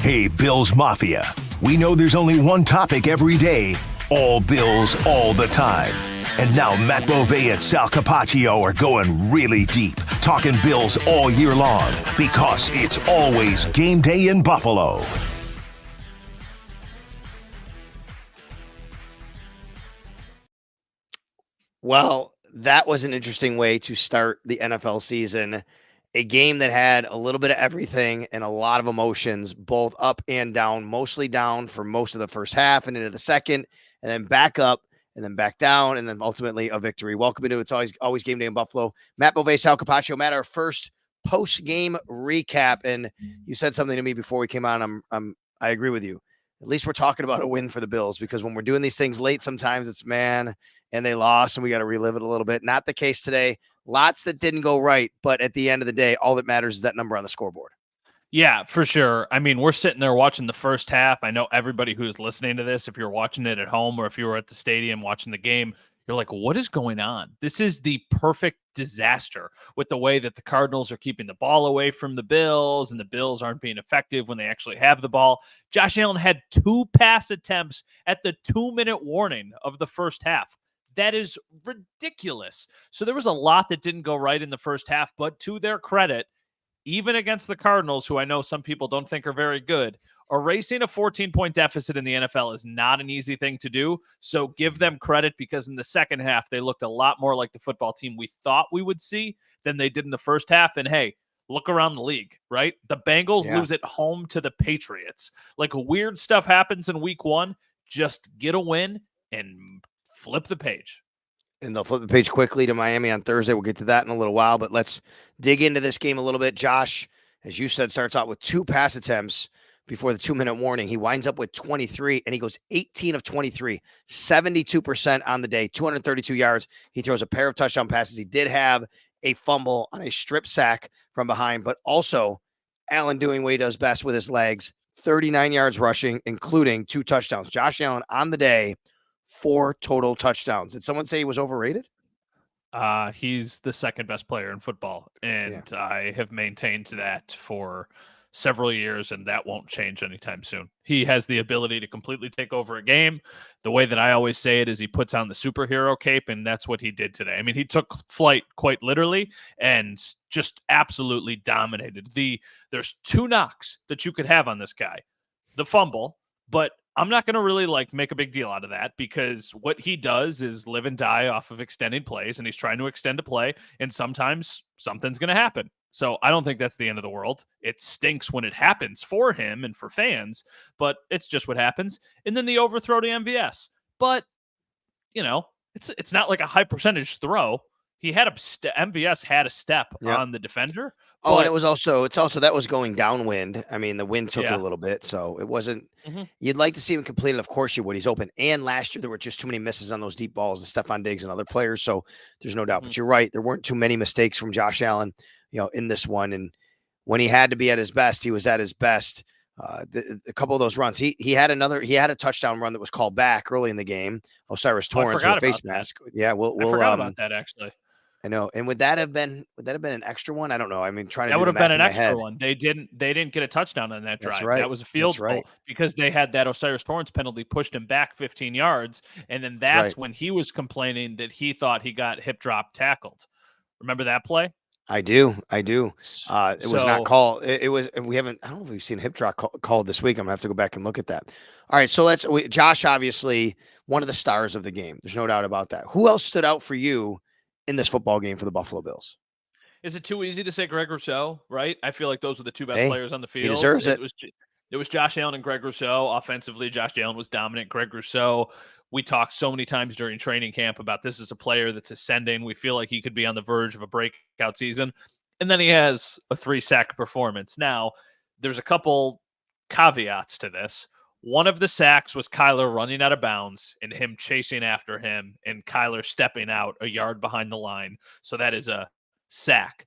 Hey, Bills Mafia. We know there's only one topic every day. All Bills, all the time. And now Matt Bovee and Sal Capaccio are going really deep, talking Bills all year long, because it's always game day in Buffalo. Well, that was an interesting way to start the NFL season. A game that had a little bit of everything and a lot of emotions, both up and down, mostly down for most of the first half and into the second, and then back up and then back down, and then ultimately a victory. Welcome to It's Always Game Day in Buffalo. Matt Bovee, Sal Capaccio. Matt, our first post-game recap, and you said something to me before we came on. I agree with you. At least we're talking about a win for the Bills, because when we're doing these things late, sometimes it's man, and they lost, and we got to relive it a little bit. Not the case today. Lots that didn't go right, but at the end of the day, all that matters is that number on the scoreboard. Yeah, for sure. I mean, we're sitting there watching the first half. I know everybody who's listening to this, if you're watching it at home or if you were at the stadium watching the game, you're like, what is going on? This is the perfect disaster with the way that the Cardinals are keeping the ball away from the Bills, and the Bills aren't being effective when they actually have the ball. Josh Allen had 2 pass attempts at the 2-minute warning of the first half. That is ridiculous. So there was a lot that didn't go right in the first half, but to their credit, even against the Cardinals, who I know some people don't think are very good, erasing a 14-point deficit in the NFL is not an easy thing to do. So give them credit, because in the second half, they looked a lot more like the football team we thought we would see than they did in the first half. And hey, look around the league, right? The Bengals lose at home to the Patriots. Like, weird stuff happens in week 1. Just get a win and flip the page. And they'll flip the page quickly to Miami on Thursday. We'll get to that in a little while, but let's dig into this game a little bit. Josh, as you said, starts out with 2 pass attempts before the 2-minute warning. He winds up with 23, and he goes 18 of 23, 72% on the day, 232 yards. He throws a pair of touchdown passes. He did have a fumble on a strip sack from behind, but also Allen doing what he does best with his legs, 39 yards rushing, including 2 touchdowns. Josh Allen on the day, 4 total touchdowns. Did someone say he was overrated? He's the second best player in football, and I have maintained that for several years, and that won't change anytime soon. He has the ability to completely take over a game. The way that I always say it is he puts on the superhero cape, and that's what he did today. I mean, he took flight quite literally and just absolutely dominated. There's 2 knocks that you could have on this guy. The fumble, but I'm not going to really make a big deal out of that, because what he does is live and die off of extending plays, and he's trying to extend a play, and sometimes something's going to happen. So I don't think that's the end of the world. It stinks when it happens for him and for fans, but it's just what happens. And then the overthrow to MVS. But, it's not like a high percentage throw. He had MVS had a step on the defender. Oh, and it's also that was going downwind. I mean, the wind took it a little bit, so it wasn't. You'd like to see him complete it. Of course you would. He's open. And last year there were just too many misses on those deep balls to Stephon Diggs and other players. So there's no doubt. But you're right. There weren't too many mistakes from Josh Allen, in this one. And when he had to be at his best, he was at his best. A couple of those runs, he had a touchdown run that was called back early in the game. Osiris Torrance with a face mask. Yeah, I forgot about that actually. I know. And would that have been an extra one? I don't know. I mean, that would have been an extra one. They didn't get a touchdown on that drive. That's right. That was a field goal because they had that Osiris Torrance penalty, pushed him back 15 yards, and then that's when he was complaining that he thought he got hip drop tackled. Remember that play? I do. It was not called. It was. We haven't. I don't know if we've seen hip drop called this week. I'm gonna have to go back and look at that. All right. So Josh, obviously one of the stars of the game. There's no doubt about that. Who else stood out for you in this football game for the Buffalo Bills? Is it too easy to say Greg Rousseau, right? I feel like those were the 2 best players on the field. He deserves it. It was Josh Allen and Greg Rousseau. Offensively, Josh Allen was dominant. Greg Rousseau, we talked so many times during training camp about this is a player that's ascending. We feel like he could be on the verge of a breakout season. And then he has a 3-sack performance. Now, there's a couple caveats to this. One of the sacks was Kyler running out of bounds and him chasing after him and Kyler stepping out a yard behind the line. So that is a sack.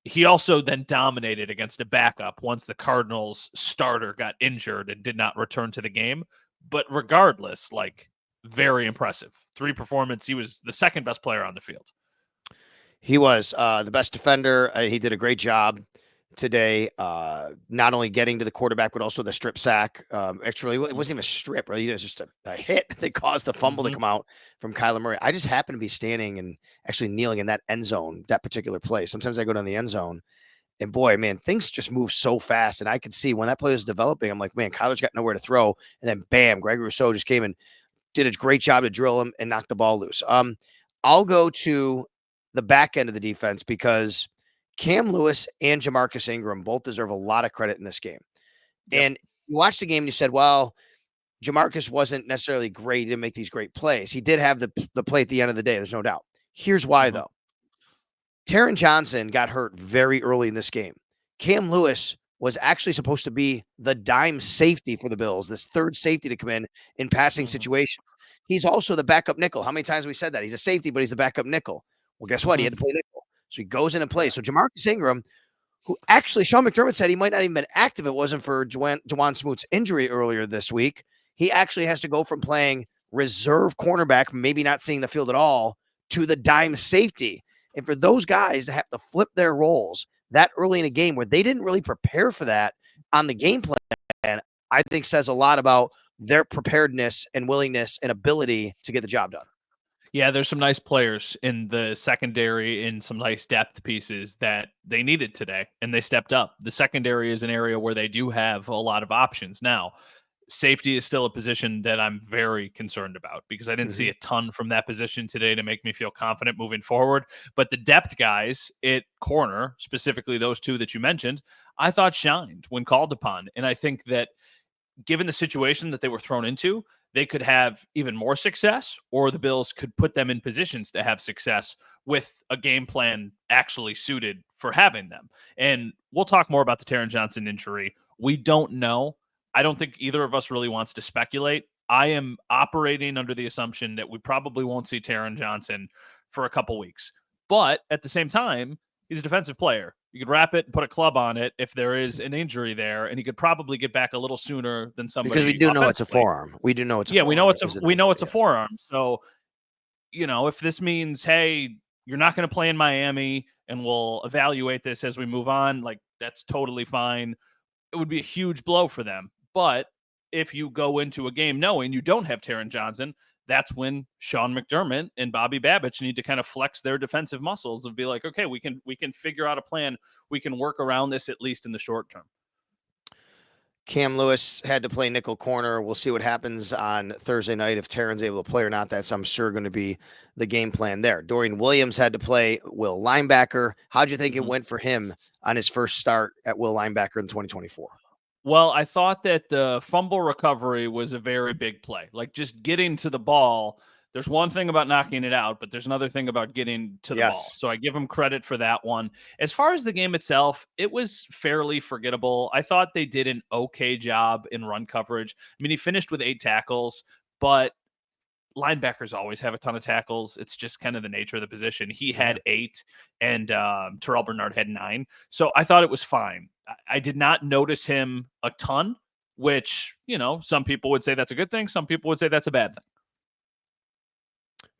He also then dominated against a backup once the Cardinals starter got injured and did not return to the game. But regardless, very impressive. 3 performance. He was the second best player on the field. He was the best defender. He did a great job today. Not only getting to the quarterback, but also the strip sack. Actually, it wasn't even a strip, really. It was just a hit that caused the fumble to come out from Kyler Murray. I just happened to be standing and actually kneeling in that end zone, that particular play. Sometimes I go down the end zone, and boy, man, things just move so fast. And I could see when that play was developing, I'm like, man, Kyler's got nowhere to throw. And then bam, Greg Rousseau just came and did a great job to drill him and knock the ball loose. I'll go to the back end of the defense because Cam Lewis and Jamarcus Ingram both deserve a lot of credit in this game. Yep. And you watched the game and you said, well, Jamarcus wasn't necessarily great. He didn't make these great plays. He did have the play at the end of the day. There's no doubt. Here's why, though. Taron Johnson got hurt very early in this game. Cam Lewis was actually supposed to be the dime safety for the Bills, this third safety to come in passing situation. He's also the backup nickel. How many times have we said that? He's a safety, but he's the backup nickel. Well, guess what? He had to play nickel. So he goes in and plays. So Jamarcus Ingram, who actually Sean McDermott said he might not even been active if it wasn't for Juwan Smoot's injury earlier this week. He actually has to go from playing reserve cornerback, maybe not seeing the field at all, to the dime safety. And for those guys to have to flip their roles that early in a game where they didn't really prepare for that on the game plan, I think says a lot about their preparedness and willingness and ability to get the job done. Yeah, there's some nice players in the secondary and some nice depth pieces that they needed today, and they stepped up. The secondary is an area where they do have a lot of options. Now, safety is still a position that I'm very concerned about because I didn't see a ton from that position today to make me feel confident moving forward. But the depth guys at corner, specifically those two that you mentioned, I thought shined when called upon. And I think that given the situation that they were thrown into, they could have even more success, or the Bills could put them in positions to have success with a game plan actually suited for having them. And we'll talk more about the Taron Johnson injury. We don't know. I don't think either of us really wants to speculate. I am operating under the assumption that we probably won't see Taron Johnson for a couple weeks. But at the same time, he's a defensive player. You could wrap it and put a club on it if there is an injury there, and he could probably get back a little sooner than somebody. Because we do know it's a forearm. We do know it's a forearm. We know it's a forearm. So, if this means, hey, you're not going to play in Miami and we'll evaluate this as we move on, like that's totally fine. It would be a huge blow for them. But if you go into a game knowing you don't have Taron Johnson, that's when Sean McDermott and Bobby Babich need to kind of flex their defensive muscles and be like, okay, we can figure out a plan. We can work around this at least in the short term. Cam Lewis had to play nickel corner. We'll see what happens on Thursday night if Taron's able to play or not. That's, I'm sure, going to be the game plan there. Dorian Williams had to play will linebacker. How'd you think it went for him on his first start at will linebacker in 2024? Well, I thought that the fumble recovery was a very big play. Like just getting to the ball. There's one thing about knocking it out, but there's another thing about getting to the ball. So I give him credit for that one. As far as the game itself, it was fairly forgettable. I thought they did an okay job in run coverage. I mean, he finished with 8 tackles, but linebackers always have a ton of tackles. It's just kind of the nature of the position. He had 8 and Terrell Bernard had 9. So I thought it was fine. I did not notice him a ton, which, some people would say that's a good thing. Some people would say that's a bad thing.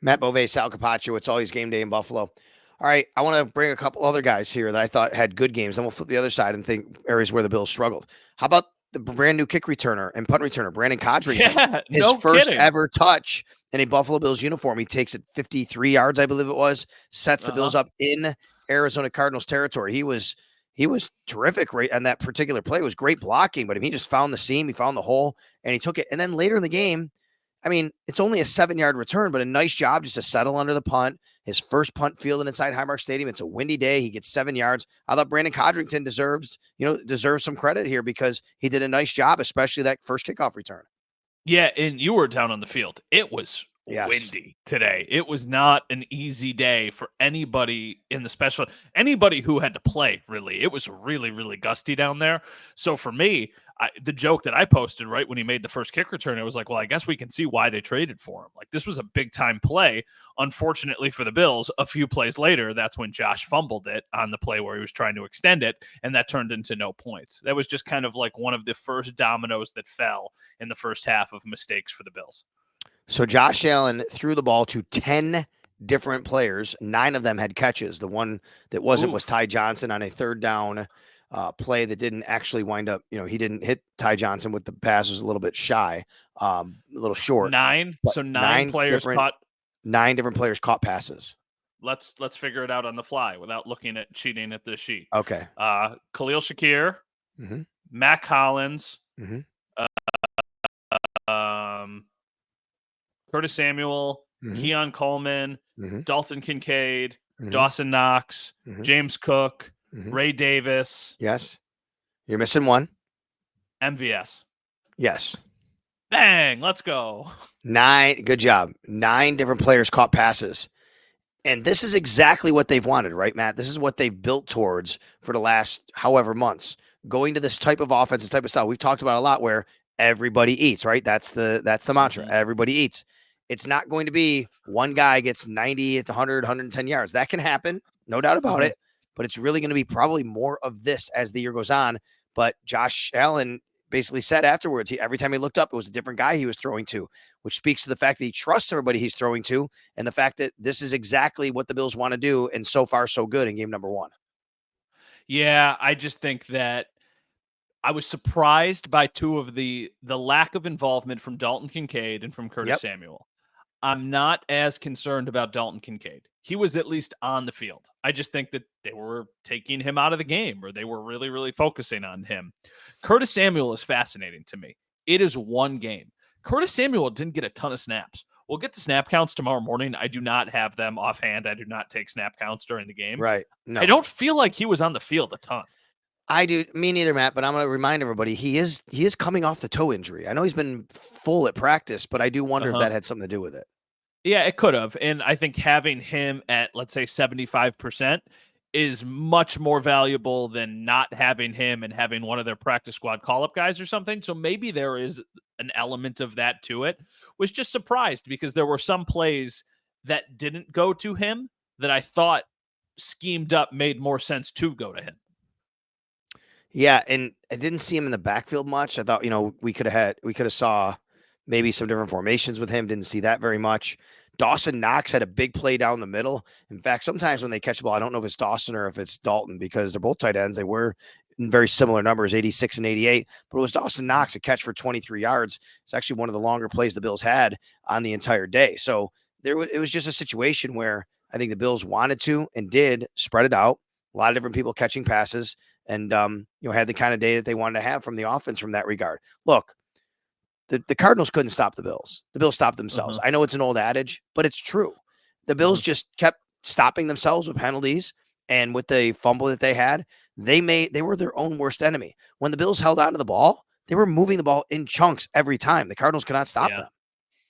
Matt Bove, Sal Capaccio, it's always game day in Buffalo. All right, I want to bring a couple other guys here that I thought had good games. Then we'll flip the other side and think areas where the Bills struggled. How about the brand new kick returner and punt returner, Brandon Codrington? Yeah, his first ever touch in a Buffalo Bills uniform. He takes it 53 yards, I believe it was, sets the Bills up in Arizona Cardinals territory. He was terrific right on that particular play. It was great blocking, but he just found the seam, he found the hole, and he took it. And then later in the game, I mean, it's only a 7-yard return, but a nice job just to settle under the punt. His first punt fielded inside Highmark Stadium. It's a windy day. He gets 7 yards. I thought Brandon Codrington deserves some credit here because he did a nice job, especially that first kickoff return. Yeah, and you were down on the field. It was windy today. It was not an easy day for anybody in the anybody who had to play, really. It was really, really gusty down there. So for me, the joke that I posted right when he made the first kick return, it was like, well, I guess we can see why they traded for him. Like, this was a big-time play. Unfortunately for the Bills, a few plays later, that's when Josh fumbled it on the play where he was trying to extend it, and that turned into no points. That was just kind of like one of the first dominoes that fell in the first half of mistakes for the Bills. So Josh Allen threw the ball to 10 different players. 9 of them had catches. The one that wasn't was Ty Johnson on a third down play that didn't actually wind up, he didn't hit Ty Johnson with the pass, was a little bit shy, a little short. But So nine players caught. 9 different players caught passes. Let's figure it out on the fly without looking at cheating at this sheet. Okay. Khalil Shakir, Mm-hmm. Matt Collins, Mm-hmm. Curtis Samuel, Mm-hmm. Keon Coleman, Mm-hmm. Dalton Kincaid, Mm-hmm. Dawson Knox, Mm-hmm. James Cook, Mm-hmm. Ray Davis. Yes. You're missing one. MVS. Yes. Bang, let's go. 9. Good job. 9 different players caught passes. And this is exactly what they've wanted, right, Matt? This is what they've built towards for the last however months. Going to this type of offense, this type of style. We've talked about a lot where everybody eats, right? That's the mantra. Mm-hmm. Everybody eats. It's not going to be one guy gets 90 to 100, 110 yards. That can happen, no doubt about it. But it's really going to be probably more of this as the year goes on. But Josh Allen basically said afterwards, every time he looked up, it was a different guy he was throwing to, which speaks to the fact that he trusts everybody he's throwing to and the fact that this is exactly what the Bills want to do. And so far, so good in game number 1. Yeah, I just think that I was surprised by two of the lack of involvement from Dalton Kincaid and from Curtis Samuel. I'm not as concerned about Dalton Kincaid. He was at least on the field. I just think that they were taking him out of the game, or they were really, really focusing on him. Curtis Samuel is fascinating to me. It is one game. Curtis Samuel didn't get a ton of snaps. We'll get the snap counts tomorrow morning. I do not have them offhand. I do not take snap counts during the game. Right. No. I don't feel like he was on the field a ton. I do. Me neither, Matt, but I'm going to remind everybody he is coming off the toe injury. I know he's been full at practice, but I do wonder if that had something to do with it. Yeah, it could have. And I think having him at, let's say, 75% is much more valuable than not having him and having one of their practice squad call-up guys or something. So maybe there is an element of that to it. Was just surprised because there were some plays that didn't go to him that I thought schemed up made more sense to go to him. Yeah, and I didn't see him in the backfield much. I thought, we could have saw maybe some different formations with him. Didn't see that very much. Dawson Knox had a big play down the middle. In fact, sometimes when they catch the ball, I don't know if it's Dawson or if it's Dalton because they're both tight ends. They were in very similar numbers, 86 and 88. But it was Dawson Knox, a catch for 23 yards. It's actually one of the longer plays the Bills had on the entire day. So it was just a situation where I think the Bills wanted to and did spread it out. A lot of different people catching passes and, had the kind of day that they wanted to have from the offense from that regard. Look, the Cardinals couldn't stop the Bills. The Bills stopped themselves. I know it's an old adage, but it's true. The Bills just kept stopping themselves with penalties, and with the fumble that they had, they were their own worst enemy. When the Bills held onto the ball, they were moving the ball in chunks every time. The Cardinals could not stop them.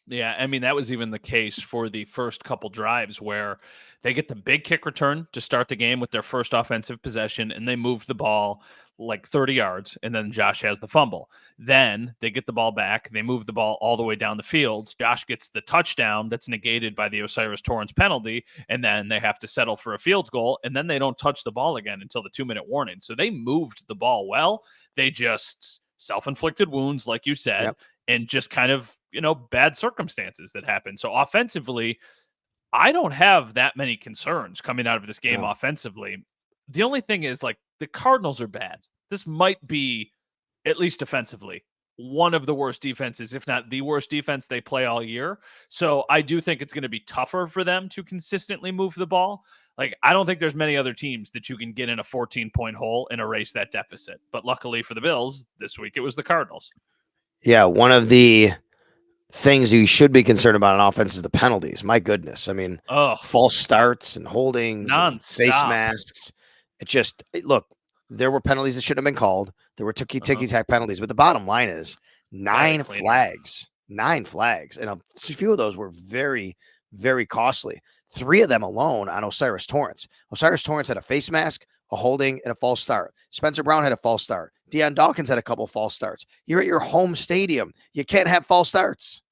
Yeah, I mean, that was even the case for the first couple drives where they get the big kick return to start the game with their first offensive possession, and they move the ball like 30 yards, and then Josh has the fumble. Then they get the ball back. They move the ball all the way down the field. Josh gets the touchdown that's negated by the Osiris Torrance penalty, and then they have to settle for a field goal, and then they don't touch the ball again until the 2-minute warning. So they moved the ball well. They just self-inflicted wounds, like you said, and just kind of, bad circumstances that happen. So offensively, I don't have that many concerns coming out of this game offensively. The only thing is, like, the Cardinals are bad. This might be, at least defensively, one of the worst defenses, if not the worst defense they play all year. So I do think it's going to be tougher for them to consistently move the ball. Like, I don't think there's many other teams that you can get in a 14-point hole and erase that deficit. But luckily for the Bills, this week it was the Cardinals. Yeah, one of the things you should be concerned about on offense is the penalties. My goodness. I mean, false starts and holdings, and face masks. Look, there were penalties that shouldn't have been called. There were ticky-tack penalties. But the bottom line is 9 flags. 9 flags. And a few of those were very, very costly. 3 of them alone on Osiris Torrance. Osiris Torrance had a face mask, a holding, and a false start. Spencer Brown had a false start. Deion Dawkins had a couple false starts. You're at your home stadium. You can't have false starts.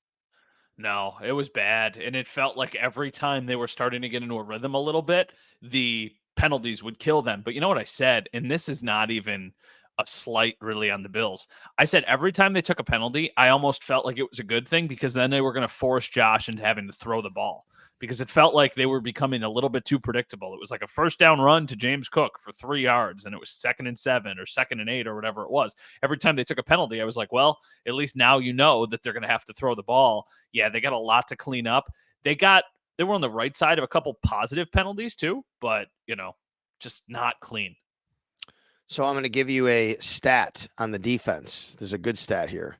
No, it was bad. And it felt like every time they were starting to get into a rhythm a little bit, the penalties would kill them. But you know what I said? And this is not even a slight really on the Bills. I said every time they took a penalty, I almost felt like it was a good thing because then they were going to force Josh into having to throw the ball. because it felt like they were becoming a little bit too predictable. It was like a first down run to James Cook for 3 yards, and it was 2nd and 7 or 2nd and 8 or whatever it was. Every time they took a penalty, I was like, well, at least now you know that they're going to have to throw the ball. Yeah, they got a lot to clean up. They were on the right side of a couple positive penalties too, but, just not clean. So I'm going to give you a stat on the defense. There's a good stat here.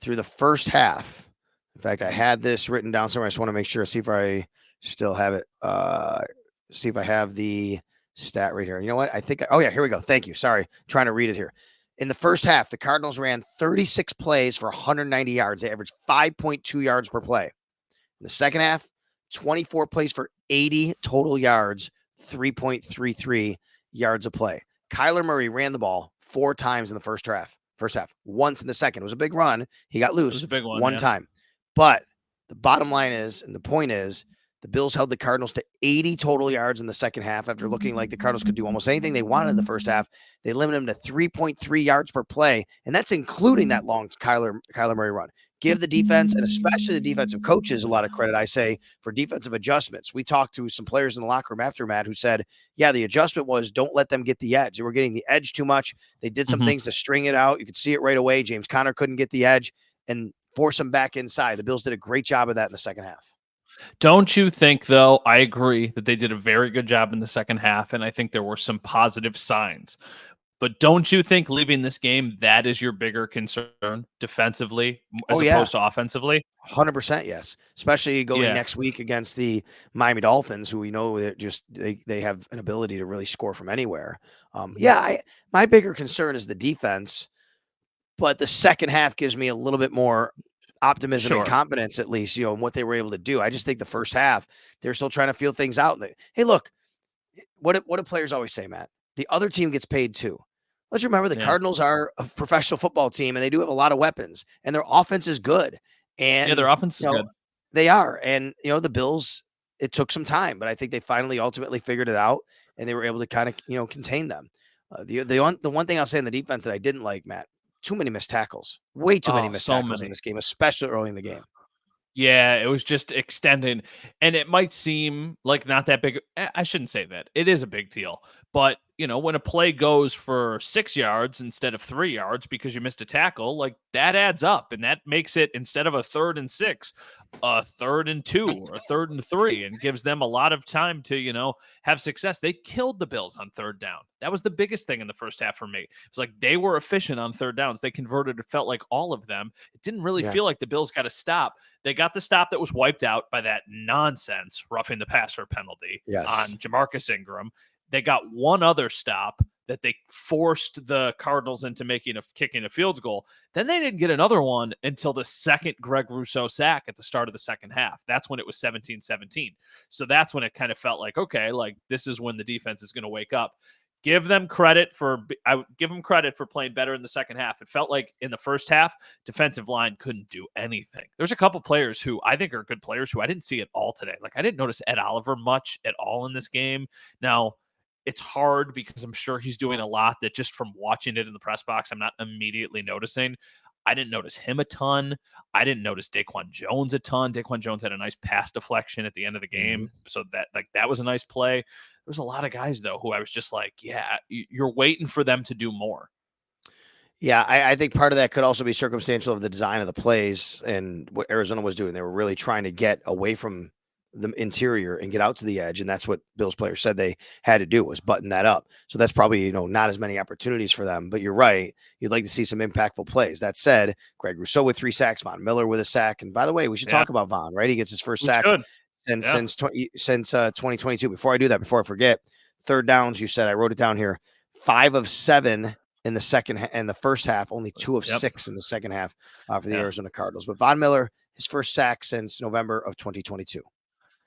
Through the first half, in fact, I had this written down somewhere. I just want to make sure, see if I still have it. See if I have the stat right here. You know what? Oh yeah, here we go. Thank you. Sorry. Trying to read it here. In the first half, the Cardinals ran 36 plays for 190 yards. They averaged 5.2 yards per play. In the second half, 24 plays for 80 total yards, 3.33 yards a play. Kyler Murray ran the ball 4 times in the first half. Once in the second. It was a big run. He got loose. It was a big one time. But the bottom line is, and the point is, the Bills held the Cardinals to 80 total yards in the second half after looking like the Cardinals could do almost anything they wanted in the first half. They limited them to 3.3 yards per play, and that's including that long Kyler Murray run. Give the defense, and especially the defensive coaches, a lot of credit, I say, for defensive adjustments. We talked to some players in the locker room after, Matt, who said, yeah, the adjustment was don't let them get the edge. They were getting the edge too much. They did some things to string it out. You could see it right away. James Conner couldn't get the edge and force them back inside. The Bills did a great job of that in the second half. Don't you think, though, I agree that they did a very good job in the second half, and I think there were some positive signs. But don't you think leaving this game, that is your bigger concern defensively as opposed to offensively? 100% yes. Especially going next week against the Miami Dolphins, who we know that they have an ability to really score from anywhere. My bigger concern is the defense, but the second half gives me a little bit more optimism and confidence, at least, in what they were able to do. I just think the first half, they're still trying to feel things out. Hey, look, what do players always say, Matt? The other team gets paid too. Let's remember the Cardinals are a professional football team, and they do have a lot of weapons, and their offense is good. And their offense is good. They are. And, the Bills, it took some time, but I think they finally ultimately figured it out, and they were able to kind of, contain them. The one thing I'll say in the defense that I didn't like, Matt, too many missed tackles. Way too many missed tackles in this game, especially early in the game. Yeah, it was just extended, and it might seem like not that big. I shouldn't say that. It is a big deal. But, when a play goes for 6 yards instead of 3 yards because you missed a tackle, like that adds up, and that makes it, instead of a 3rd and 6, a 3rd and 2 or a 3rd and 3, and gives them a lot of time to, have success. They killed the Bills on 3rd down. That was the biggest thing in the first half for me. It was like they were efficient on 3rd downs. They converted, it felt like, all of them. It didn't really feel like the Bills got a stop. They got the stop that was wiped out by that nonsense roughing the passer penalty on Jamarcus Ingram. They got one other stop that they forced the Cardinals into kicking a field goal. Then they didn't get another one until the second Greg Rousseau sack at the start of the second half. That's when it was 17-17. So that's when it kind of felt like, okay, like this is when the defense is going to wake up. Give them credit for playing better in the second half. It felt like in the first half, defensive line couldn't do anything. There's a couple players who I think are good players who I didn't see at all today. Like I didn't notice Ed Oliver much at all in this game. Now, it's hard because I'm sure he's doing a lot that just from watching it in the press box, I'm not immediately noticing. I didn't notice him a ton. I didn't notice Daquan Jones a ton. Daquan Jones had a nice pass deflection at the end of the game. So that was a nice play. There was a lot of guys, though, who I was just like, yeah, you're waiting for them to do more. Yeah, I think part of that could also be circumstantial of the design of the plays and what Arizona was doing. They were really trying to get away from the interior and get out to the edge, and that's what Bills players said they had to do, was button that up. So that's probably not as many opportunities for them. But you're right, you'd like to see some impactful plays. That said, Greg Rousseau with 3 sacks, Von Miller with a sack, and by the way, we should talk about Von. Right, he gets his first sack since 2022. Before I do that, before I forget, 3rd downs. You said, I wrote it down here, 5 of 7 in the first half, only 2 of 6 in the second half for the Arizona Cardinals. But Von Miller, his first sack since November of 2022.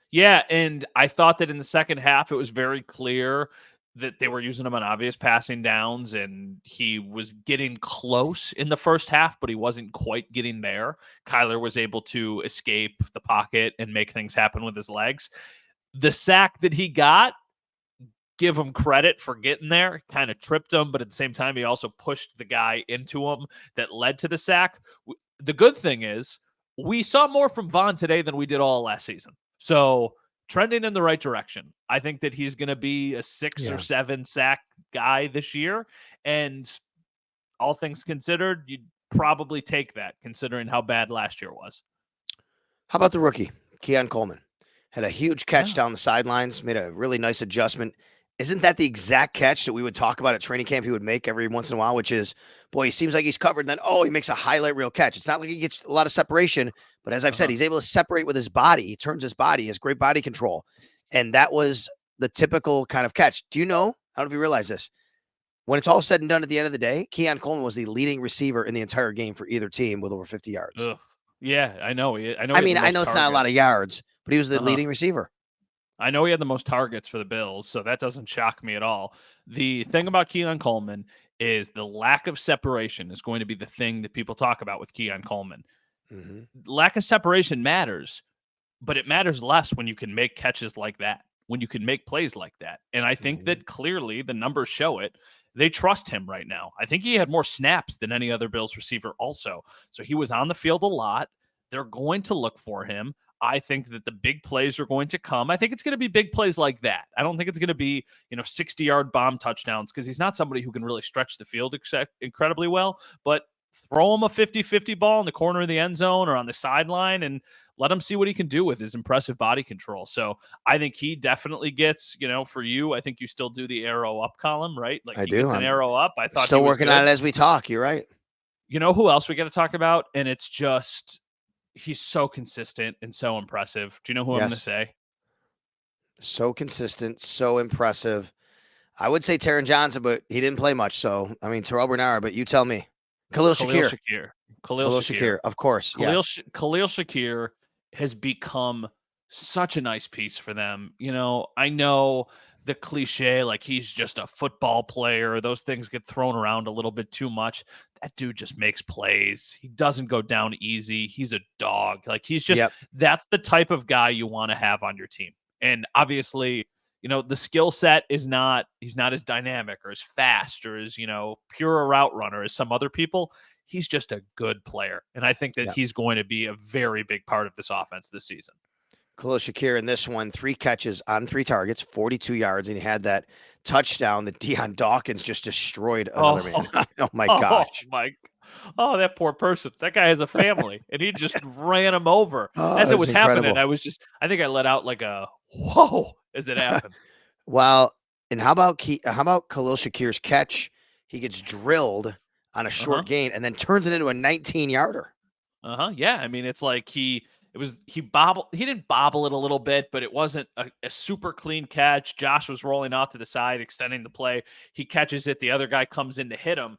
Yeah, and I thought that in the second half, it was very clear that they were using him on obvious passing downs, and he was getting close in the first half, but he wasn't quite getting there. Kyler was able to escape the pocket and make things happen with his legs. The sack that he got, give him credit for getting there, kind of tripped him, but at the same time, he also pushed the guy into him that led to the sack. The good thing is, we saw more from Von today than we did all last season. So trending in the right direction. I think that he's going to be a 6 or 7 sack guy this year. And all things considered, you'd probably take that considering how bad last year was. How about the rookie, Keon Coleman? Had a huge catch Yeah. down the sidelines, made a really nice adjustment. Isn't that the exact catch that we would talk about at training camp he would make every once in a while, which is, boy, he seems like he's covered, and then, he makes a highlight reel catch. It's not like he gets a lot of separation, but as I've said, he's able to separate with his body. He turns his body. He has great body control. And that was the typical kind of catch. Do you know, I don't know if you realize this, when it's all said and done at the end of the day, Keon Coleman was the leading receiver in the entire game for either team with over 50 yards. Ugh. Yeah, I know. I know it's not a lot of yards, but he was the leading receiver. I know he had the most targets for the Bills, so that doesn't shock me at all. The thing about Keon Coleman is the lack of separation is going to be the thing that people talk about with Keon Coleman. Mm-hmm. Lack of separation matters, but it matters less when you can make catches like that, when you can make plays like that. And I think that clearly the numbers show it. They trust him right now. I think he had more snaps than any other Bills receiver also. So he was on the field a lot. They're going to look for him. I think that the big plays are going to come. I think it's going to be big plays like that. I don't think it's going to be, 60-yard bomb touchdowns because he's not somebody who can really stretch the field incredibly well. But throw him a 50-50 ball in the corner of the end zone or on the sideline and let him see what he can do with his impressive body control. So I think he definitely gets, for you, I think you still do the arrow up column, right? Like I he do. gets an arrow up. I thought still working on it as we talk. You're right. You know who else we got to talk about? And it's just, he's so consistent and so impressive. Do you know who I'm going to say? So consistent, so impressive. I would say Taron Johnson, but he didn't play much. So, Terrell Bernard, but you tell me. Khalil Shakir, of course. Khalil Shakir has become such a nice piece for them. I know the cliche, like he's just a football player. Those things get thrown around a little bit too much. That dude just makes plays. He doesn't go down easy. He's a dog. Like he's just, that's the type of guy you want to have on your team. And obviously, the skill set he's not as dynamic or as fast or as, pure a route runner as some other people. He's just a good player. And I think that he's going to be a very big part of this offense this season. Khalil Shakir in this one, 3 catches on 3 targets, 42 yards, and he had that touchdown that Deion Dawkins just destroyed another man. Oh, my gosh. That poor person. That guy has a family, and he just ran him over. As it was happening, I think I let out like a whoa as it happened. Well, and how about Khalil Shakir's catch? He gets drilled on a short gain and then turns it into a 19-yarder. Yeah, it's like he didn't bobble it a little bit, but it wasn't a super clean catch. Josh was rolling off to the side, extending the play. He catches it. The other guy comes in to hit him.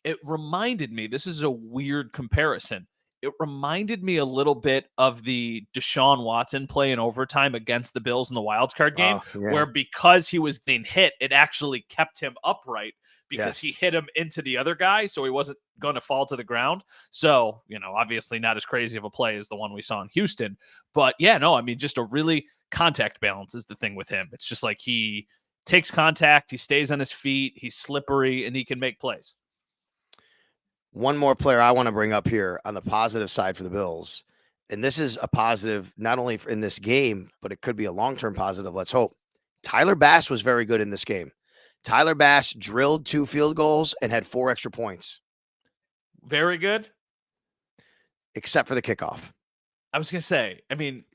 It reminded me, this is a weird comparison. It reminded me a little bit of the Deshaun Watson play in overtime against the Bills in the wild card game, where because he was being hit, it actually kept him upright because he hit him into the other guy, so he wasn't going to fall to the ground. So, obviously not as crazy of a play as the one we saw in Houston. But just a really contact balance is the thing with him. It's just like he takes contact, he stays on his feet, he's slippery, and he can make plays. One more player I want to bring up here on the positive side for the Bills, and this is a positive not only in this game, but it could be a long-term positive, let's hope. Tyler Bass was very good in this game. Tyler Bass drilled 2 field goals and had 4 extra points. Very good. Except for the kickoff. I was going to say,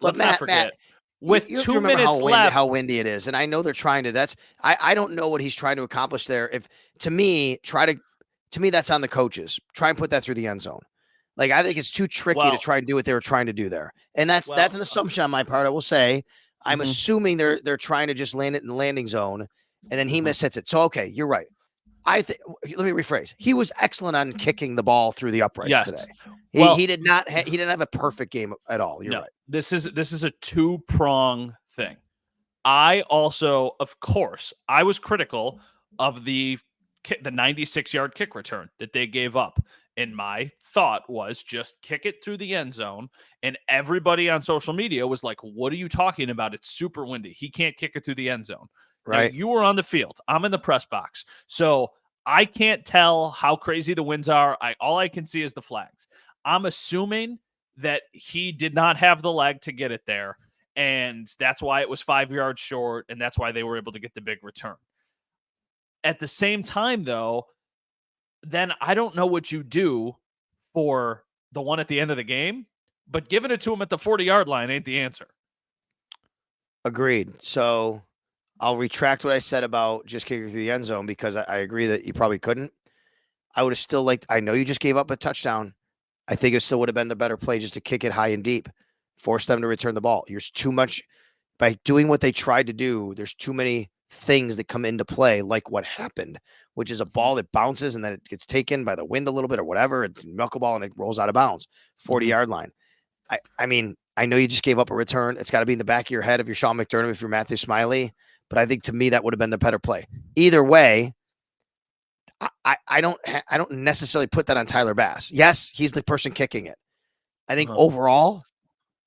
let's not forget. With you 2 minutes left. How windy it is, and I know they're trying to, I don't know what he's trying to accomplish there. To me, that's on the coaches. Try and put that through the end zone. Like, I think it's too tricky to try and do what they were trying to do there. And that's an assumption on my part. I will say, I'm assuming they're trying to just land it in the landing zone, and then he mishits it. So, okay, you're right. Let me rephrase. He was excellent on kicking the ball through the uprights today. He did not. He didn't have a perfect game at all. You're right. This is a 2-prong thing. I also, of course, I was critical of the 96-yard kick return that they gave up. And my thought was just kick it through the end zone. And everybody on social media was like, what are you talking about? It's super windy. He can't kick it through the end zone. Right. Now, you were on the field. I'm in the press box. So I can't tell how crazy the winds are. All I can see is the flags. I'm assuming that he did not have the leg to get it there. And that's why it was 5 yards short, and that's why they were able to get the big return. At the same time, though, then I don't know what you do for the one at the end of the game, but giving it to him at the 40-yard line ain't the answer. Agreed. So I'll retract what I said about just kicking through the end zone because I agree that you probably couldn't. I would have still liked, I know you just gave up a touchdown. I think it still would have been the better play just to kick it high and deep, force them to return the ball. There's too much, by doing what they tried to do, there's too many things that come into play, like what happened, which is a ball that bounces and then it gets taken by the wind a little bit or whatever. It's a knuckleball and it rolls out of bounds, 40-yard line. I mean, I know you just gave up a return. It's got to be in the back of your head if you're Sean McDermott, if you're Matthew Smiley. But I think to me that would have been the better play. Either way, I don't necessarily put that on Tyler Bass. Yes, he's the person kicking it. I think overall,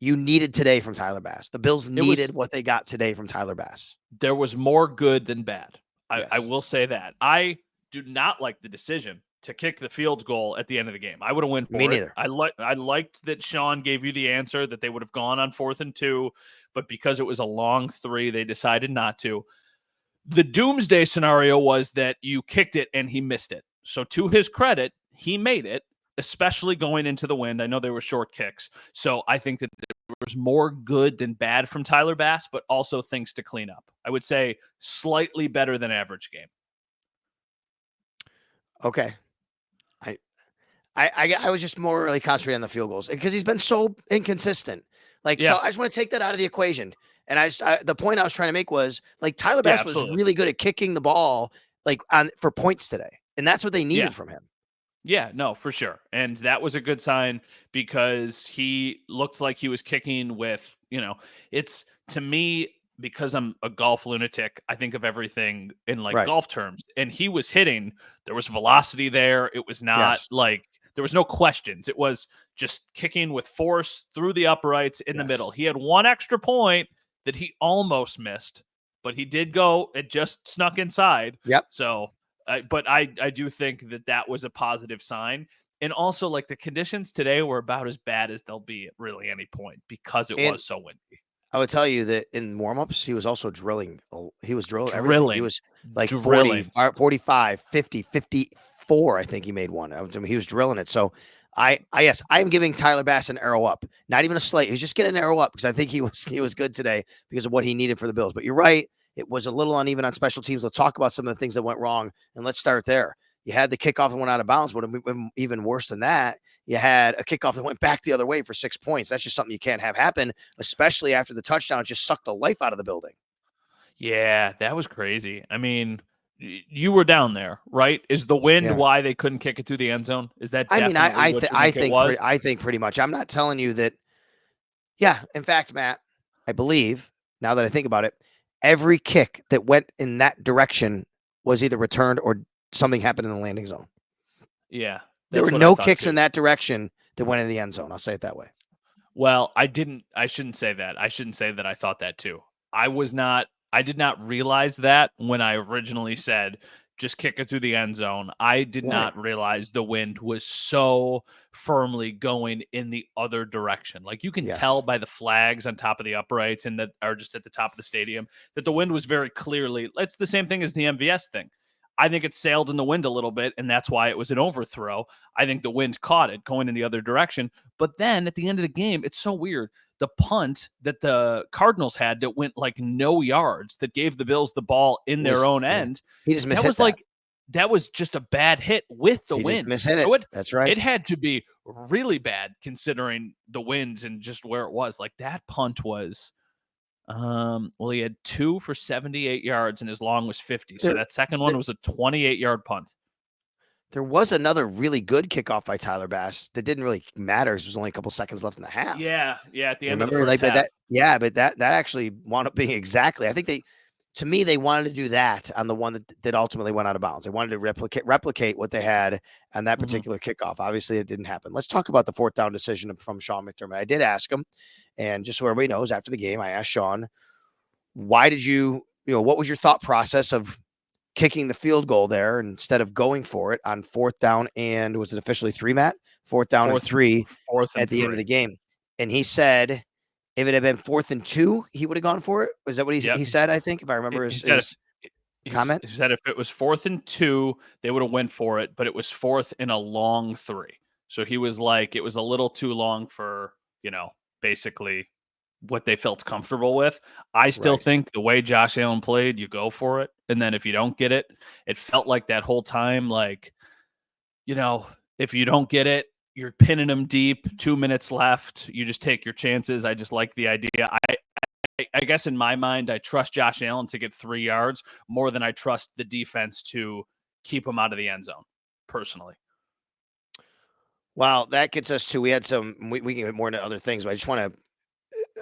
you needed today from Tyler Bass. The Bills needed what they got today from Tyler Bass. There was more good than bad. Yes. I will say that. I do not like the decision to kick the field goal at the end of the game. I would have went for Me it. neither. I liked that Sean gave you the answer that they would have gone on 4th and 2, but because it was a long 3, they decided not to. The doomsday scenario was that you kicked it and he missed it. So to his credit, he made it, especially going into the wind. I know they were short kicks. So I think that there was more good than bad from Tyler Bass, but also things to clean up. I would say slightly better than average game. Okay. I was just more really concentrated on the field goals because he's been so inconsistent. So I just want to take that out of the equation. And the point I was trying to make was like Tyler Bass was really good at kicking the ball for points today. And that's what they needed from him. Yeah, no, for sure. And that was a good sign because he looked like he was kicking with, it's to me, because I'm a golf lunatic, I think of everything in golf terms. And he was hitting, there was velocity there. It was not there was no questions. It was just kicking with force through the uprights in the middle. He had one extra point that he almost missed, but he did go, it just snuck inside. Yep. So, but I do think that was a positive sign. And also, the conditions today were about as bad as they'll be at really any point because it was so windy. I would tell you that in warmups, he was also drilling. He was drilling. He was drilling. 40, 45, 50, 54. I think he made one. I mean, he was drilling it. So I am giving Tyler Bass an arrow up. Not even a slate. He's just getting an arrow up because I think he was good today because of what he needed for the Bills. But you're right. It was a little uneven on special teams. Let's talk about some of the things that went wrong, and let's start there. You had the kickoff that went out of bounds, but even worse than that, you had a kickoff that went back the other way for 6 points. That's just something you can't have happen, especially after the touchdown just sucked the life out of the building. Yeah, that was crazy. I mean, you were down there, right? Is the wind why they couldn't kick it through the end zone? Is that I think pretty much. I'm not telling you that. Yeah, in fact, Matt, I believe, now that I think about it, every kick that went in that direction was either returned or something happened in the landing zone. Yeah. There were no kicks in that direction that went in the end zone. I'll say it that way. Well, I shouldn't say that. I shouldn't say that I thought that too. I did not realize that when I originally said just kick it through the end zone. I did not realize the wind was so firmly going in the other direction. You can tell by the flags on top of the uprights and that are just at the top of the stadium that the wind was very clearly, it's the same thing as the MVS thing. I think it sailed in the wind a little bit, and that's why it was an overthrow. I think the wind caught it going in the other direction. But then at the end of the game, it's so weird. The punt that the Cardinals had that went no yards, that gave the Bills the ball in their own end. He just missed that. That was just a bad hit with the wind. So that's right. It had to be really bad considering the winds and just where it was. That punt was... he had 2 for 78 yards and his long was 50. So that second one was a 28-yard punt. There was another really good kickoff by Tyler Bass that didn't really matter because there was only a couple seconds left in the half. Yeah, at the end of the first half. But that actually wound up being exactly. I think they wanted to do that on the one that ultimately went out of bounds. They wanted to replicate what they had on that particular kickoff. Obviously, it didn't happen. Let's talk about the 4th down decision from Sean McDermott. I did ask him, and just so everybody knows, after the game, I asked Sean, why did what was your thought process of kicking the field goal there instead of going for it on 4th down and was it officially 3, Matt? 4th down and 3 at the end of the game. And he said if it had been 4th and 2, he would have gone for it. Was that what Yep. he said? I think if I remember He said his comment. he said if it was 4th and 2, they would have went for it, but it was 4th in a long 3. So he was like, it was a little too long for, basically what they felt comfortable with. I still Right. think the way Josh Allen played, you go for it. And then if you don't get it, it felt like that whole time, like, if you don't get it, you're pinning them deep, 2 minutes left. You just take your chances. I just like the idea. I guess in my mind, I trust Josh Allen to get 3 yards more than I trust the defense to keep him out of the end zone, personally. Well, that gets us to, we had we can get more into other things, but I just want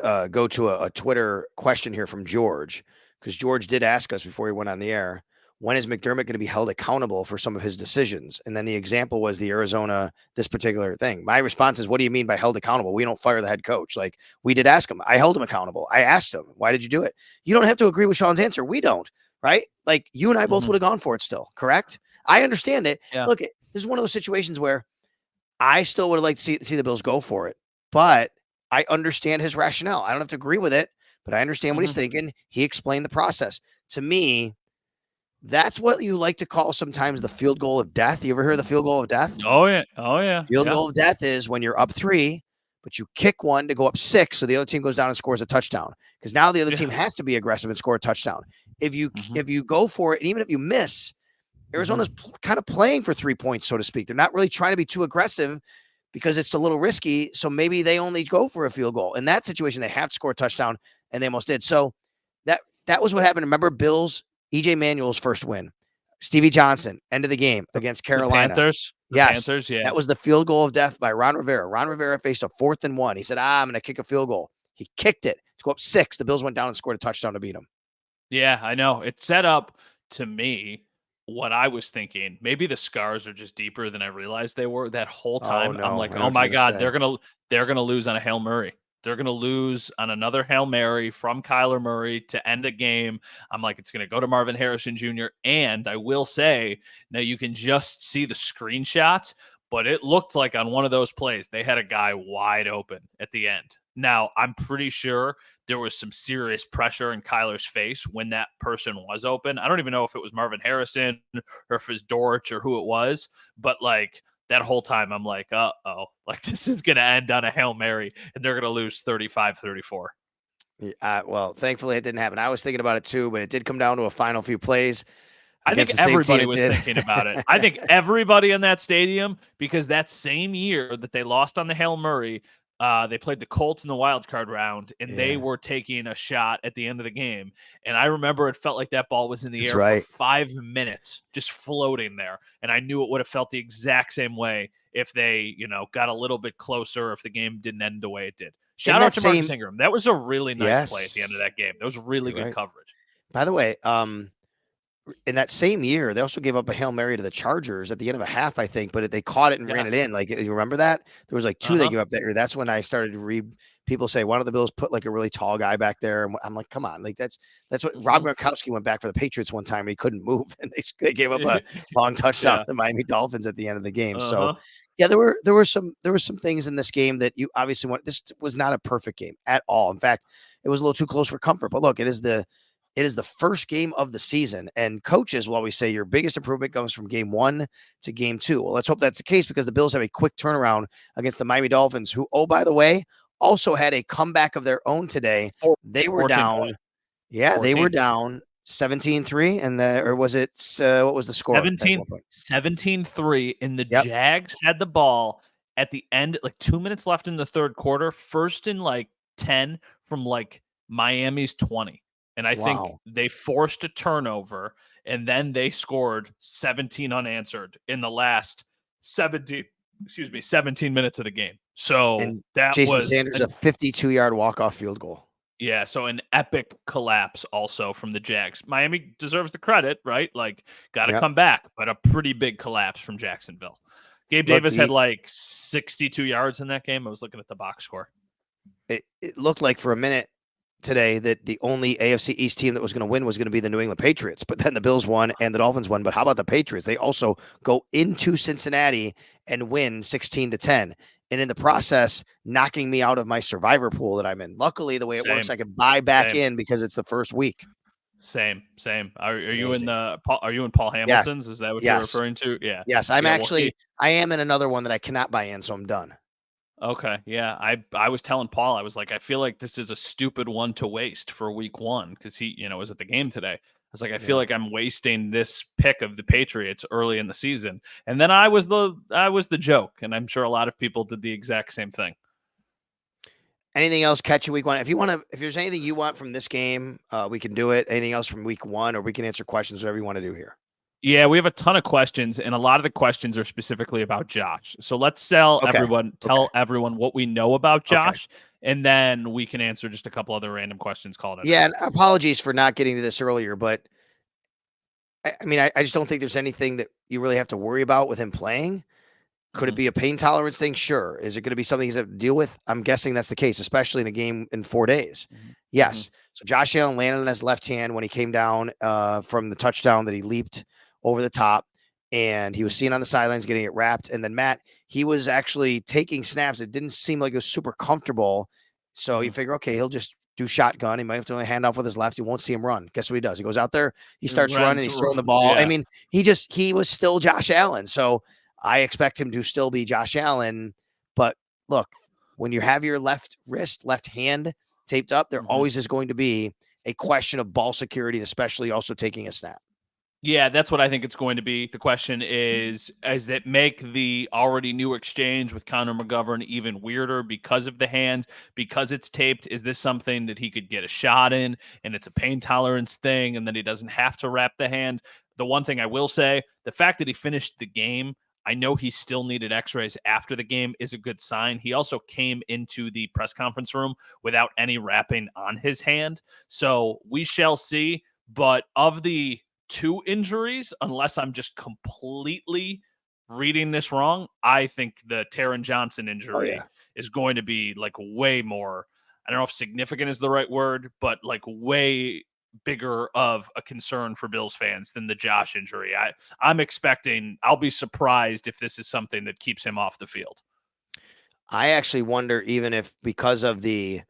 to go to a Twitter question here from George, because George did ask us before he went on the air, when is McDermott going to be held accountable for some of his decisions? And then the example was the Arizona, this particular thing. My response is, what do you mean by held accountable? We don't fire the head coach. Like, we did ask him. I held him accountable. I asked him, why did you do it? You don't have to agree with Sean's answer. We don't, right? Like, you and I both would have gone for it still, correct? I understand it. Yeah. Look, this is one of those situations where I still would have liked to see the Bills go for it, but I understand his rationale. I don't have to agree with it, but I understand what he's thinking. He explained the process. To me, that's what you like to call sometimes the field goal of death. You ever hear the field goal of death? Oh, yeah. Oh, yeah. Field goal of death is when you're up 3, but you kick one to go up 6, so the other team goes down and scores a touchdown. Because now the other team has to be aggressive and score a touchdown. If you go for it, and even if you miss, Arizona's kind of playing for 3 points, so to speak. They're not really trying to be too aggressive because it's a little risky. So maybe they only go for a field goal. In that situation, they have to score a touchdown, and they almost did. So that was what happened. Remember Bills, EJ Manuel's first win. Stevie Johnson, end of the game against Carolina. The Panthers, yeah. That was the field goal of death by Ron Rivera. Ron Rivera faced a 4th and 1. He said, I'm going to kick a field goal. He kicked it to go up 6. The Bills went down and scored a touchdown to beat them. Yeah, I know. It set up, to me, what I was thinking. Maybe the scars are just deeper than I realized they were. That whole time, no. I'm like, I know oh what my you're God, gonna say. they're gonna lose on a Hail Mary. They're gonna lose on another Hail Mary from Kyler Murray to end the game. I'm like, it's gonna go to Marvin Harrison Jr. And I will say, now you can just see the screenshots, but it looked like on one of those plays, they had a guy wide open at the end. Now, I'm pretty sure there was some serious pressure in Kyler's face when that person was open. I don't even know if it was Marvin Harrison or if it was Dortch or who it was, but like that whole time I'm like, uh-oh, like this is going to end on a Hail Mary and they're going to lose 35-34. Well, thankfully it didn't happen. I was thinking about it too, but it did come down to a final few plays. I think everybody was thinking about it. I think everybody in that stadium, because that same year that they lost on the Hail Murray, they played the Colts in the wild card round, and they were taking a shot at the end of the game. And I remember it felt like that ball was in the air for 5 minutes, just floating there. And I knew it would have felt the exact same way if they, got a little bit closer, if the game didn't end the way it did. Shout out to Marcus Ingram. That was a really nice play at the end of that game. That was really good coverage. By the way, in that same year, they also gave up a Hail Mary to the Chargers at the end of a half, I think, but they caught it and ran it in. Like, you remember that? There was like 2 they gave up that year. That's when I started to read people say, why don't the Bills put like a really tall guy back there? And I'm like, come on. Like, that's what Rob Gronkowski went back for the Patriots one time and he couldn't move. And they gave up a long touchdown to the Miami Dolphins at the end of the game. So yeah, there were some things in this game that you obviously want. This was not a perfect game at all. In fact, it was a little too close for comfort, but look, it is the first game of the season, and coaches will always say your biggest improvement comes from game 1 to game 2. Well, let's hope that's the case because the Bills have a quick turnaround against the Miami Dolphins, who, oh, by the way, also had a comeback of their own today. They were down. Yeah, they were down 17-3, and or was it, what was the score? 17-3, and the Jags had the ball at the end, like 2 minutes left in the third quarter, first and like 10 from like Miami's 20. And I think they forced a turnover, and then they scored 17 unanswered in the last 17 minutes of the game. So and that Jason was Sanders, a 52-yard walk-off field goal. Yeah, so an epic collapse also from the Jags. Miami deserves the credit, right? Like, got to come back, but a pretty big collapse from Jacksonville. Gabe Davis had like 62 yards in that game. I was looking at the box score. It looked like for a minute today that the only AFC East team that was going to win was going to be the New England Patriots, but then the Bills won and the Dolphins won. But how about the Patriots? They also go into Cincinnati and win 16-10. and in the process, knocking me out of my survivor pool that I'm in. Luckily, the way it works, Same. I can buy back Same. in because it's the first week. Same. Are you in Amazing. Are you in Paul Yes. Hamilton's? Is that what you're Yes. referring to? Yeah. Yes. Yeah. Well, I am in another one that I cannot buy in, so I'm done. okay. Yeah. I was telling Paul, I was like, I feel like this is a stupid one to waste for week one because he, was at the game today. I was like, I feel Yeah. like I'm wasting this pick of the Patriots early in the season. And then I was the joke, and I'm sure a lot of people did the exact same thing. Anything else catch you week one? If there's anything you want from this game, we can do it. Anything else from week one, or we can answer questions, whatever you want to do here. Yeah, we have a ton of questions, and a lot of the questions are specifically about Josh. So let's tell Okay. everyone what we know about Okay. Josh, and then we can answer just a couple other random questions. Call it a Yeah, night. and apologies for not getting to this earlier, but I just don't think there's anything that you really have to worry about with him playing. Could it Mhm, be a pain tolerance thing? Sure. Is it going to be something he's going to deal with? I'm guessing that's the case, especially in a game in 4 days. mhm, mhm, Yes. So Josh Allen landed on his left hand when he came down from the touchdown that he leaped over the top, and he was mhm, seen on the sidelines getting it wrapped. And then Matt, he was actually taking snaps. It didn't seem like it was super comfortable. So you mhm. figure, okay, he'll just do shotgun. He might have to hand off with his left. You won't see him run. Guess what he does? He goes out there, he starts running, he's throwing the ball. I Yeah. mean, he was still Josh Allen. So I expect him to still be Josh Allen. But look, when you have your left wrist, left hand taped up, there Mhm. always is going to be a question of ball security, and especially also taking a snap. Yeah, that's what I think it's going to be. The question is it make the already new exchange with Connor McGovern even weirder because of the hand, because it's taped? Is this something that he could get a shot in and it's a pain tolerance thing and then he doesn't have to wrap the hand? The one thing I will say, the fact that he finished the game, I know he still needed x-rays after the game is a good sign. He also came into the press conference room without any wrapping on his hand. So we shall see. But of the two injuries, unless I'm just completely reading this wrong, I think the Taron Johnson Oh injury yeah. is going to be like way more. I don't know if significant is the right word, but like way bigger of a concern for Bills fans than the Josh injury. I'm expecting. I'll be surprised if this is something that keeps him off the field. I actually wonder even if because of the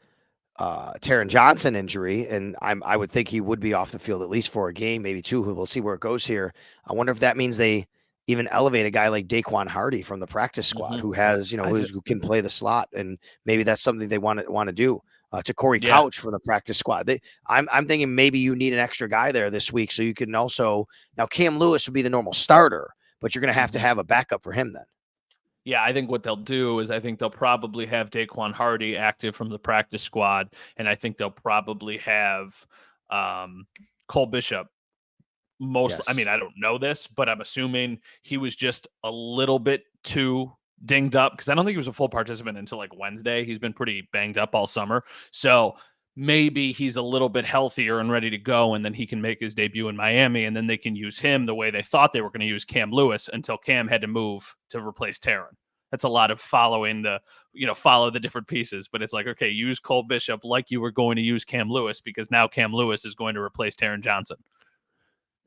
Taron Johnson injury, and I would think he would be off the field at least for a game, maybe two. We'll see where it goes here. I wonder if that means they even elevate a guy like Daquan Hardy from the practice squad, Mm-hmm. who has I th- who can play the slot, and maybe that's something they want to do. To Corey yeah. Couch from the practice squad. I'm thinking maybe you need an extra guy there this week, so you can also now Cam Lewis would be the normal starter, but you're going to Mm-hmm. have a backup for him then. Yeah, I think what they'll do is I think they'll probably have Daquan Hardy active from the practice squad, and I think they'll probably have um, Cole Bishop. I mean, Yes. I don't know this, but I'm assuming he was just a little bit too dinged up because I don't think he was a full participant until like Wednesday. He's been pretty banged up all summer. So maybe he's a little bit healthier and ready to go, and then he can make his debut in Miami, and then they can use him the way they thought they were going to use Cam Lewis until Cam had to move to replace Taron. That's a lot of following follow the different pieces. But it's like, okay, use Cole Bishop like you were going to use Cam Lewis because now Cam Lewis is going to replace Taron Johnson.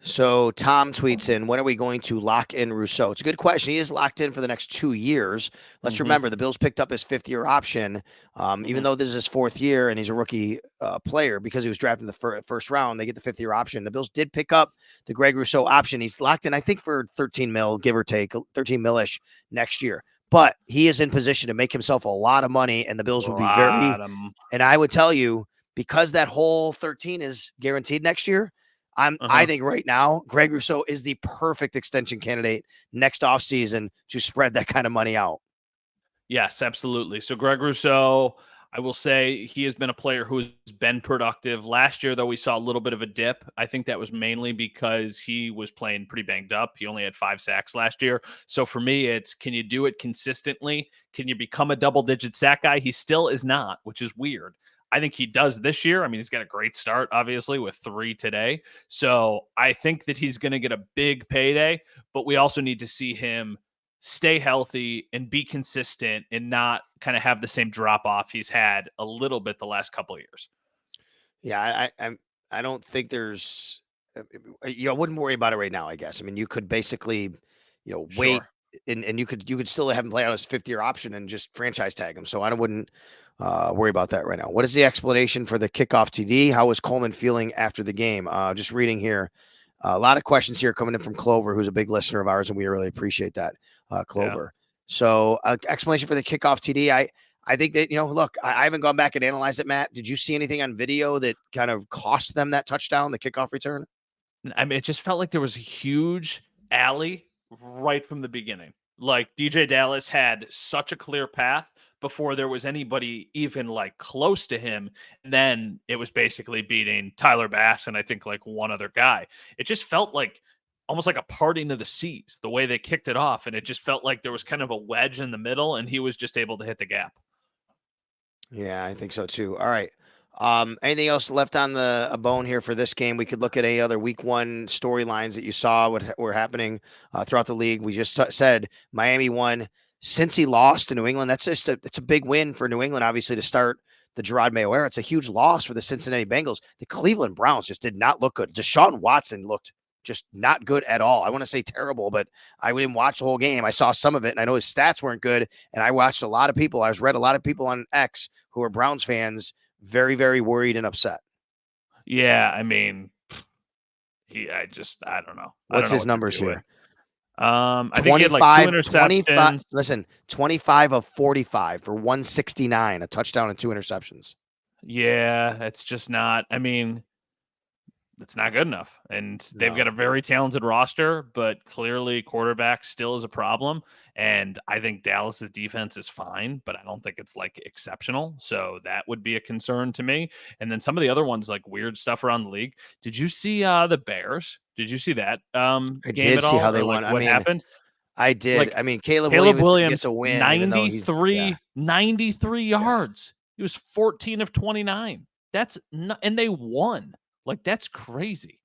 So Tom tweets in, when are we going to lock in Rousseau? It's a good question. He is locked in for the next 2 years. Let's Mm-hmm. remember the Bills picked up his 5th-year option. Even Mm-hmm. though this is his 4th year and he's a rookie player because he was drafted in the first round, they get the 5th-year option. The Bills did pick up the Greg Rousseau option. He's locked in, I think, for 13 mil, give or take, 13 mil-ish next year. But he is in position to make himself a lot of money, and the Bills would be very Lot of and I would tell you, because that whole 13 is guaranteed next year, I uh-huh. think right now, Greg Rousseau is the perfect extension candidate next offseason to spread that kind of money out. Yes, absolutely. So Greg Rousseau, I will say he has been a player who has been productive. Last year, though, we saw a little bit of a dip. I think that was mainly because he was playing pretty banged up. He only had 5 sacks last year. So for me, it's can you do it consistently? Can you become a double-digit sack guy? He still is not, which is weird. I think he does this year. I mean, he's got a great start, obviously, with 3 today. So I think that he's going to get a big payday, but we also need to see him stay healthy and be consistent and not kind of have the same drop off he's had a little bit the last couple of years. Yeah, I don't think there's I wouldn't worry about it right now, I guess. I mean, you could basically, wait Sure. and you could still have him play out his 5th-year option and just franchise tag him. So I wouldn't worry about that right now. What is the explanation for the kickoff TD? How was Coleman feeling after the game? Just reading here. A lot of questions here coming in from Clover, who's a big listener of ours, and we really appreciate that, Clover. Yeah. So explanation for the kickoff TD. I think that, look, I haven't gone back and analyzed it, Matt. Did you see anything on video that kind of cost them that touchdown, the kickoff return? I mean, it just felt like there was a huge alley right from the beginning. Like DJ Dallas had such a clear path before there was anybody even like close to him. And then it was basically beating Tyler Bass and I think like one other guy. It just felt like almost like a parting of the seas, the way they kicked it off. And it just felt like there was kind of a wedge in the middle and he was just able to hit the gap. Yeah, I think so too. All right. Anything else left on a bone here for this game? We could look at any other week 1 storylines that you saw what were happening throughout the league. We just said Miami won. Since he lost to New England, it's a big win for New England, obviously, to start the Gerard Mayo era. It's a huge loss for the Cincinnati Bengals. The Cleveland Browns just did not look good. Deshaun Watson looked just not good at all. I want to say terrible, but I didn't watch the whole game. I saw some of it, and I know his stats weren't good. And I watched a lot of people. I read a lot of people on X who are Browns fans very, very worried and upset. Yeah, I mean, I don't know. What's his numbers here? I think he had like 2 interceptions. 25 of 45 for 169, a touchdown and 2 interceptions. Yeah, it's just not. I mean, it's not good enough. And they've got a very talented roster, but clearly quarterback still is a problem. And I think Dallas's defense is fine, but I don't think it's like exceptional. So that would be a concern to me. And then some of the other ones, like weird stuff around the league. Did you see the Bears? Did you see that I game did at all? See how they like won. what happened? I did. Like, I mean, Caleb Williams gets a win. 93 yards. Yes. He was 14 of 29. That's not, and they won. Like, that's crazy.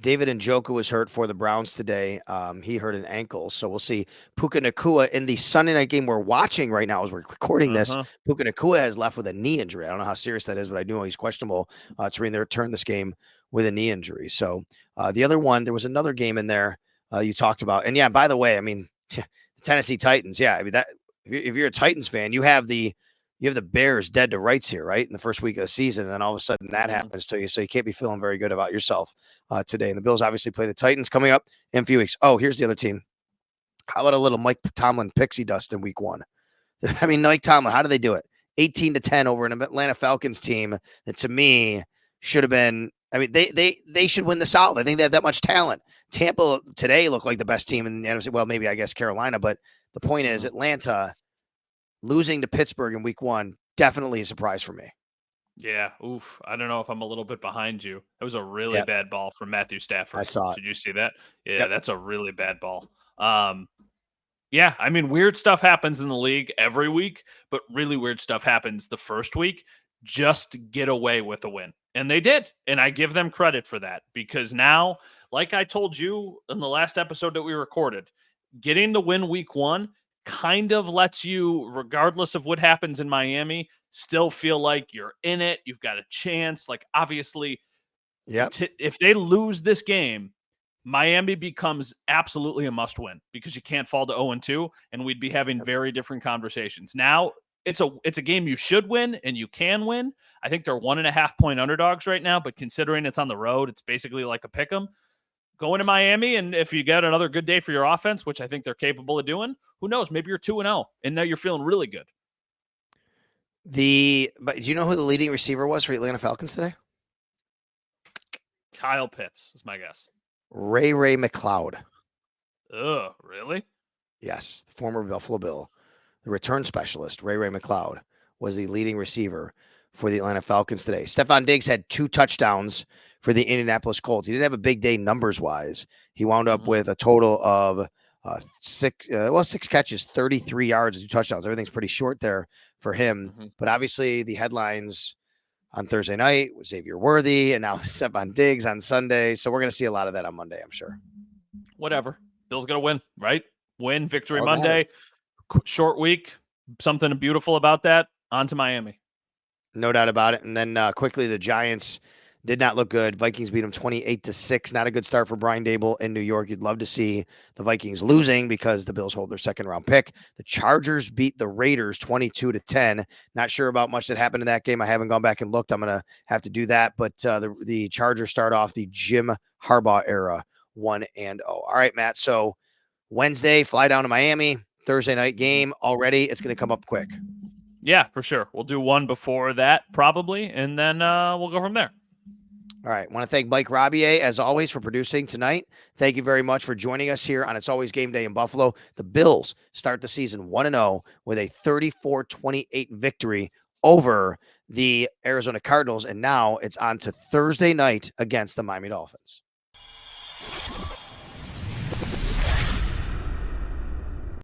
David Njoku was hurt for the Browns today. He hurt an ankle. So we'll see. Puka Nacua in the Sunday night game we're watching right now as we're recording this. Puka Nacua has left with a knee injury. I don't know how serious that is, but I do know he's questionable to return this game with a knee injury. So the other one, there was another game in there you talked about. And yeah, by the way, I mean, the Tennessee Titans. Yeah, I mean, that if you're a Titans fan, you have the Bears dead to rights here, right? In the first week of the season. And then all of a sudden that happens to you. So you can't be feeling very good about yourself today. And the Bills obviously play the Titans coming up in a few weeks. Oh, here's the other team. How about a little Mike Tomlin pixie dust in week 1? I mean, Mike Tomlin, how do they do it? 18-10 over an Atlanta Falcons team that to me should have been, I mean, they should win the South. I think they have that much talent. Tampa today looked like the best team in the NFC. Well, maybe I guess Carolina, but the point is Atlanta losing to Pittsburgh in week 1, definitely a surprise for me. Yeah. Oof. I don't know if I'm a little bit behind you. That was a really bad ball from Matthew Stafford. I saw it. Did you see that? Yeah, that's a really bad ball. Yeah, I mean, weird stuff happens in the league every week, but really weird stuff happens the first week just to get away with a win. And they did. And I give them credit for that because now, like I told you in the last episode that we recorded, getting the win week 1 kind of lets you, regardless of what happens in Miami, still feel like you're in it. You've got a chance. Like, obviously, if they lose this game, Miami becomes absolutely a must win because you can't fall to 0-2, and we'd be having very different conversations. Now, it's a game you should win and you can win. I think they're 1.5 point underdogs right now, but considering it's on the road, it's basically like a pick 'em. Going to Miami, and if you get another good day for your offense, which I think they're capable of doing, who knows? Maybe you're 2-0, and now you're feeling really good. But do you know who the leading receiver was for Atlanta Falcons today? Kyle Pitts is my guess. Ray McLeod. Oh, really? Yes, the former Buffalo Bill, the return specialist, Ray McLeod, was the leading receiver for the Atlanta Falcons today. Stephon Diggs had 2 touchdowns for the Indianapolis Colts. He didn't have a big day numbers-wise. He wound up with a total of 6 catches, 33 yards, 2 touchdowns. Everything's pretty short there for him. But obviously the headlines on Thursday night was Xavier Worthy and now Stephon Diggs on Sunday. So we're going to see a lot of that on Monday, I'm sure. Whatever. Bill's going to win, right? Win, victory Monday. Short week. Something beautiful about that. On to Miami. No doubt about it. And then quickly, the Giants Did not look good. Vikings beat them 28-6. Not a good start for Brian Dable in New York. You'd love to see the Vikings losing because the Bills hold their second round pick. The Chargers beat the Raiders 22-10. Not sure about much that happened in that game. I haven't gone back and looked. I'm going to have to do that. But the Chargers start off the Jim Harbaugh era 1-0. All right, Matt. So Wednesday, fly down to Miami. Thursday night game already. It's going to come up quick. Yeah, for sure. We'll do one before that probably, and then we'll go from there. All right. I want to thank Mike Rabier, as always, for producing tonight. Thank you very much for joining us here on It's Always Game Day in Buffalo. The Bills start the season 1-0 with a 34-28 victory over the Arizona Cardinals, and now it's on to Thursday night against the Miami Dolphins.